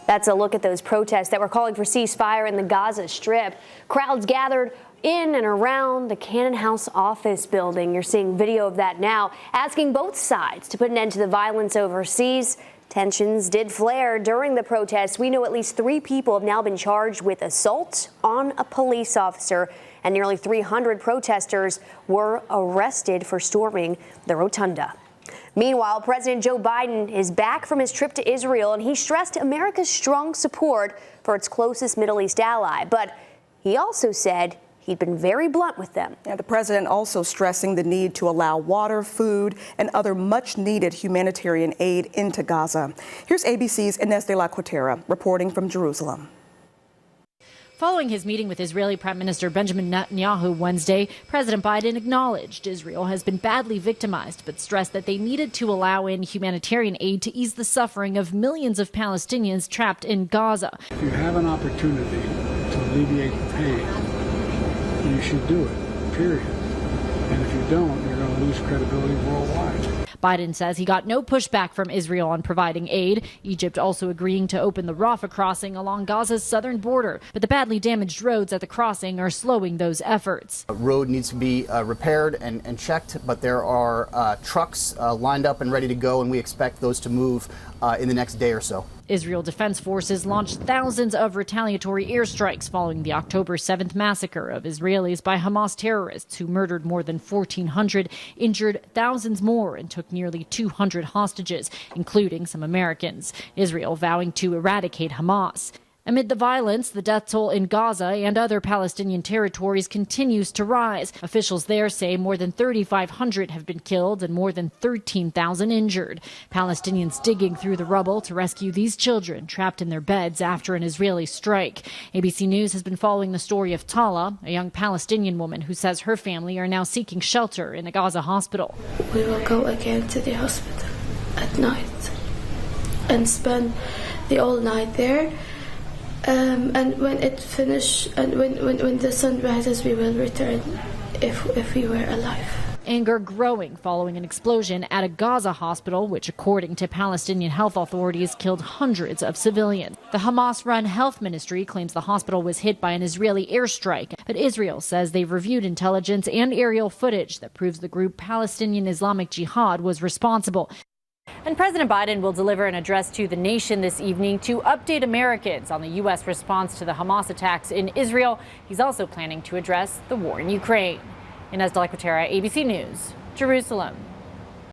That's a look at those protests that were calling for ceasefire in the Gaza Strip. Crowds gathered in and around the Cannon House office building. You're seeing video of that now, asking both sides to put an end to the violence overseas. Tensions did flare during the protests. We know at least 3 people have now been charged with assault on a police officer, and nearly 300 protesters were arrested for storming the rotunda. Meanwhile, President Joe Biden is back from his trip to Israel, and he stressed America's strong support for its closest Middle East ally. But he also said he'd been very blunt with them. Yeah, the president also stressing the need to allow water, food, and other much-needed humanitarian aid into Gaza. Here's ABC's Inez de la Cuetara reporting from Jerusalem. Following his meeting with Israeli Prime Minister Benjamin Netanyahu Wednesday, President Biden acknowledged Israel has been badly victimized, but stressed that they needed to allow in humanitarian aid to ease the suffering of millions of Palestinians trapped in Gaza. If you have an opportunity to alleviate the pain, you should do it, period. And if you don't, you're going to lose credibility worldwide. Biden says he got no pushback from Israel on providing aid. Egypt also agreeing to open the Rafah crossing along Gaza's southern border. But the badly damaged roads at the crossing are slowing those efforts. The road needs to be repaired and checked, but there are trucks lined up and ready to go, and we expect those to move in the next day or so. Israel Defense Forces launched thousands of retaliatory airstrikes following the October 7th massacre of Israelis by Hamas terrorists who murdered more than 1,400, injured thousands more, and took nearly 200 hostages, including some Americans. Israel vowing to eradicate Hamas. Amid the violence, the death toll in Gaza and other Palestinian territories continues to rise. Officials there say more than 3,500 have been killed and more than 13,000 injured. Palestinians digging through the rubble to rescue these children trapped in their beds after an Israeli strike. ABC News has been following the story of Tala, a young Palestinian woman who says her family are now seeking shelter in a Gaza hospital. We will go again to the hospital at night and spend the whole night there. And when it finishes, and when the sun rises, we will return if we were alive. Anger growing following an explosion at a Gaza hospital, which, according to Palestinian health authorities, killed hundreds of civilians. The Hamas-run health ministry claims the hospital was hit by an Israeli airstrike, but Israel says they've reviewed intelligence and aerial footage that proves the group Palestinian Islamic Jihad was responsible. And President Biden will deliver an address to the nation this evening to update Americans on the U.S. response to the Hamas attacks in Israel. He's also planning to address the war in Ukraine. Inez de la Cuetara, ABC News, Jerusalem.